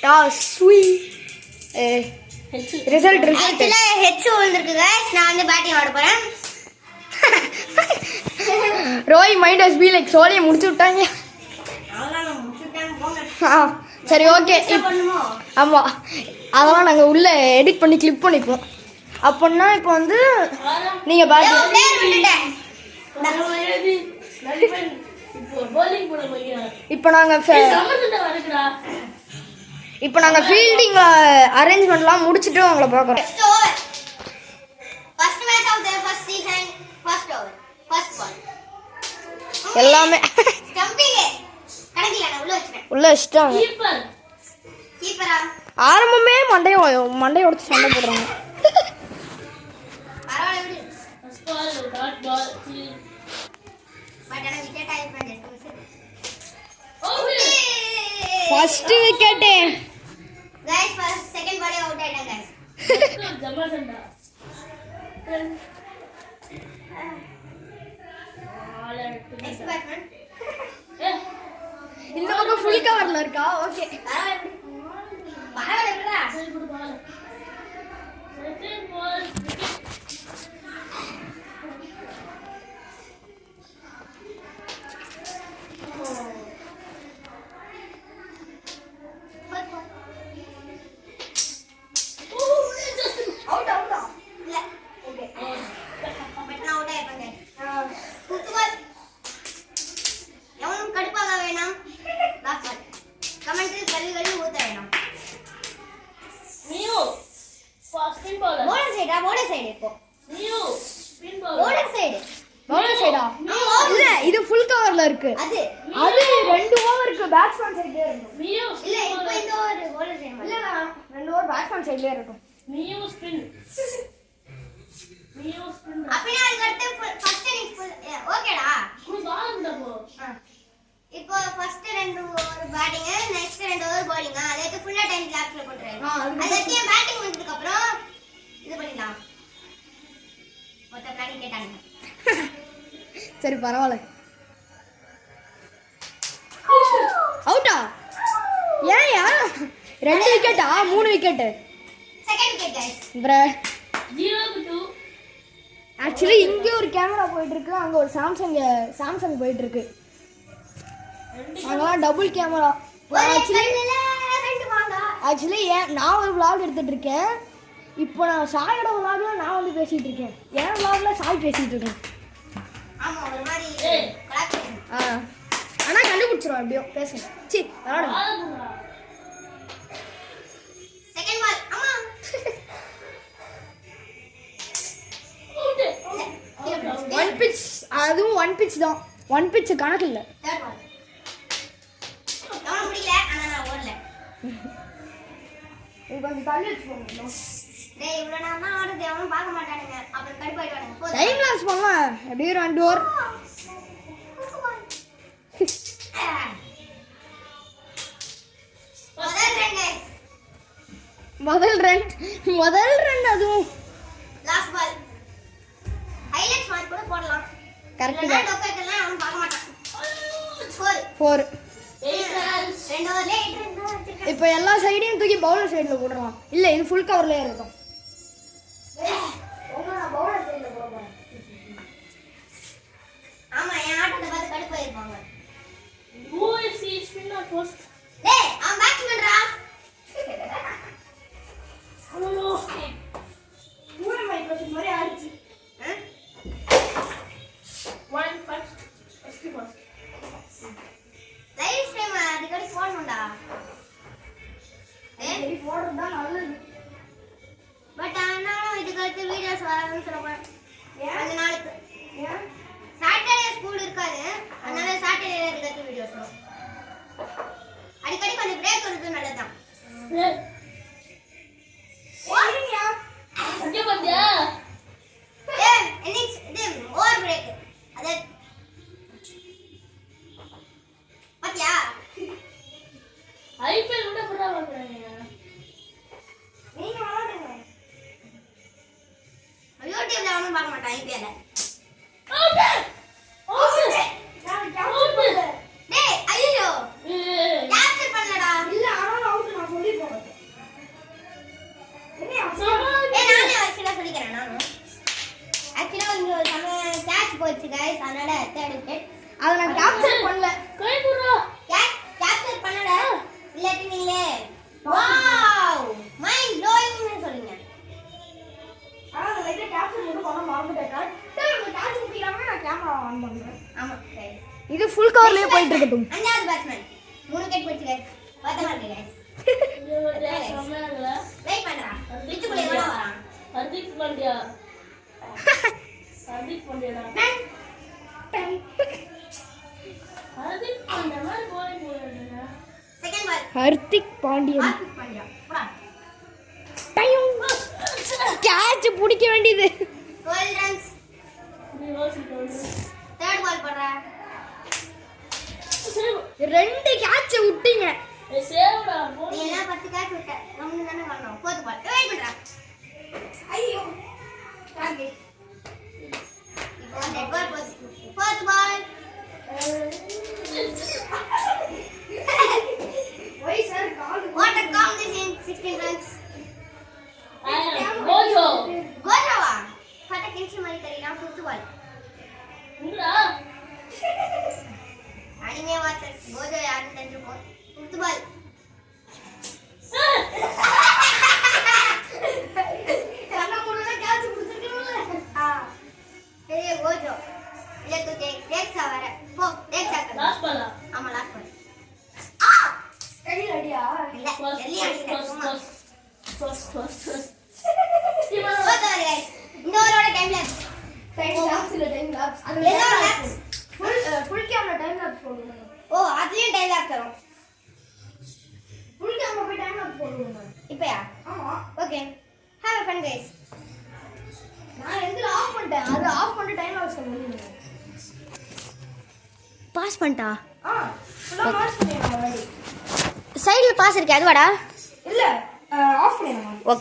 Toss ஸ்வீ result ஆக்சுவலா H விழுந்திருக்கு guys. நான் வந்து பேட்டிங் ஆட போறேன். ரோய் மைண்ட் ஹஸ் பீ லைக் சோலியை முடிச்சு விட்டாங்க. அவ்வளவுதான் முடிச்சிட்டேன் போங்க. சரி ஓகே. ஆமாம், அதெல்லாம் நாங்கள் உள்ளே எடிட் பண்ணி கிளிப் பண்ணிப்போம். அப்படின்னா இப்போ வந்து நீங்கள் இப்போ நாங்கள் ஃபீல்டிங்கில் அரேஞ்ச்மெண்ட்லாம் முடிச்சுட்டு உங்களை பார்க்குறோம். எல்லாமே உள்ள வச்சுட்டாங்க. ஆரம்பமே மண்டையை உடச்சு சண்டை போடுறாங்க. First wicket guys first second ball out आइटा गाइस जमा संडा नेक्स्ट बैट्समैन இந்த பக்கம் ஃபுல் கவர்ல இருக்கா? ஓகே பரவாயில்லைடா சரி குடு பால் செகண்ட் பால் இது ஃபுல் கவர்ல இருக்கு. அது 2 ஓவருக்கு பேட்ஸ்மேன் சைடுல இருக்கும். இல்ல இப்போ இந்த ஓவர் bowler சைடு இல்ல 2 ஓவர் பேட்ஸ்மேன் சைடுல இருக்கும். மியூ ஸ்பின் அப்படினா அதுக்கு அடுத்து ஃபர்ஸ்ட் இன்னிங்ஸ் ஓகேடா நீ பால் விட போ. இப்போ first 2 over batting, next 2 over bowling. அதுக்கு ஃபுல்லா டைம் கிளாக்ல போட்றேன். அதுக்கு பேட்டிங் வந்ததுக்கு அப்புறம் இது பண்ணிடலாம். மொத்த பிளானிங் கேட்டாங்க. சரி பரவாயில்ல. அவுட்டா? ஏன்யா 2 விக்கெட்டா 3 wicket? Second wicket guys. Bro 0-2. Actually இங்க ஒரு கேமரா போயிட்டு இருக்கு, அங்க ஒரு சாம்சங் போயிட்டு இருக்கு. அங்கலாம் டபுள் கேமரா. ஆக்சுவலி நான் ஒரு vlog எடுத்துட்டு இருக்கேன். இப்போ நான் சாயோட vlogல நான் வந்து பேசிட்டு இருக்கேன். என் vlogல சாய் பேசிட்டு இருக்கேன். ஆமா ஒரு மாதிரி கலாக்ஸ். ஆனா கண்டுபிடிச்சிரும் அப்படியே பேசுங்க. சி விளையாடுங்க. செகண்ட் பால் அம்மா ஒன் பிட்ச், அதுவும் 1 பிட்ச் தான். 1 பிட்ச் கணக்கு இல்ல. தேர்ட் பால் நான் முடியல, ஆனா நான் ஓடல. இப்போ அந்த தள்ளி வச்சுக்கோங்க. டேய் இவ்வளவு நேரமா ஆடுது, அவனும் பார்க்க மாட்டானுங்க, அப்புறம் கடுப்பாயிடுவானுங்க. டைம் லாஸ் பண்ணலாம். அப்படியே 2 ஓவர். முதல் ரன் அதுவும் லாஸ்ட் பால். ஹைலைட்ஸ் மார்க் கூட போடலாம். கரெக்ட் தான். டொக்கெல்லாம் அவன் பார்க்க மாட்டான். 4 2 ஓவர்ல 8 ரன். இப்போ எல்லா சைடையும் தூக்கி பவுலர் சைடுல போடுறோம். இல்ல இது ஃபுல் கவர்லயே இருக்கும். பவுலர் சைடுல போடுறோம். ஆமா என் ஆட்டத்தை பார்த்து கடுப்பாயிருப்பாங்க. Who is he spinner first? டேய் அவன் பேட்ஸ்மேன்டா. Oh. மூணு மைக் வச்சு மாதிரி ஆயிடுச்சு. One first ball. Live stream அடிக்கடி போடணும்டா. சரி போடுறதா நல்லது. பட் ஆனாலும் இதுக்கு அடுத்து வீடியோஸ் வராதுன்னு சொல்லுவாங்க. கொஞ்ச நாளுக்கு. ஏன்? சாட்டர்டே ஸ்கூல் இருக்காது, அதனால சாட்டர்டே இதுக்கு அடுத்து வீடியோஸ் வரும். அடிக்கடி கொஞ்சம் பிரேக் கொடுத்து நல்லதுதான். அங்கே பாத்தியா? இன்னிங்ஸ் இது ஓவர் பிரேக். அது பாத்தியா? ஐபிஎல் கூட புறா வாங்குறாங்க. நீங்க வாங்குங்க. யூடியூப்ல அவனும் பார்க்க மாட்டான் ஐபிஎல். நான் டேய் ஐயோ கேப்சர் பண்ணலடா. இல்ல ஆனா அவுட் நான் சொல்லிருக்கேன். ஓவர்லயே போயிட்டு இருக்கட்டும். அஞ்சாவது பேட்ஸ்மேன் 3 விக்கெட் பிடிச்சாரு. பத்த மாட்டீங்க வெயிட் பண்றா. பிச்சுக்குள்ள எவ்வளவு வரான்? ஹர்திக் பாண்டியா. ஹர்திக் பாண்டியாடா. ஹர்திக் பாண்டியா மாதிரி போடுறா. Second ball Hardik Pandian Hardik Pandya. Catch பிடிக்க வேண்டியது. 12 ரன்ஸ். நீ யோசிக்க. தேர்ட் பால் போடுறா. ரெண்டு கேட்ச் விட்டீங்க. சேவ்டா. நீ எல்லாம் 10 கேட்ச் விட்ட. நம்ம தானே வரணும். ஃபோர்த் பால் வெயிட் பண்றா. ஐயோ டார்கெட். இப்போ டெட் பால் போச்சு. Fourth ball. Why sir call? What a combination 16 runs. Gojo. கோஜாவா கட்ட கிஞ்சி மாதிரி தெரியல. Fourth ball. உங்கடா. அனிமே வாட்சர் கோஜோ யாருன்னு தெரிஞ்சுக்கோ. Fourth ball. கண்ண முருல கேட்ச் புடிச்சிருக்கீங்களா? பெரிய கோஜோ. இல்ல தூ டேக்ஸா வர. போ டேக்ஸா கர. லாஸ்ட் பாலா. ஆமா லாஸ்ட் பால். ரெடி ரெடியா? இல்ல எல்லி அடிச்சேன் சும்மா. ஃபர்ஸ்ட். Fourth ball guys. இந்த ஓவரோட டைம் லாப்ஸ். டைம் லாப்ஸ் இல்ல டைம் லாப்ஸ். அது எல்லோ lapse. Full camera time lapse போடுங்க. ஓ அதுலயும் டைம் லாப்ஸ் வரும். ஃபுல் கேமரா போய் டைம் லாப்ஸ் போடுங்க. இப்பயா? ஆமா. Okay. Have a fun guys. நான் எதுல ஆஃப் பண்ணிட்டேன். அது ஆஃப் பண்ணிட்டு டைம் லாப்ஸ் போடுங்க. பாஸ் பண்ணிட்டா? ஃபுல்லா மார்க் பண்ணிடுங்க ஆல்ரெடி. சைடுல பாஸ் இருக்கு அதுவாடா? இல்ல ஆஃப் பண்ணிடுங்க.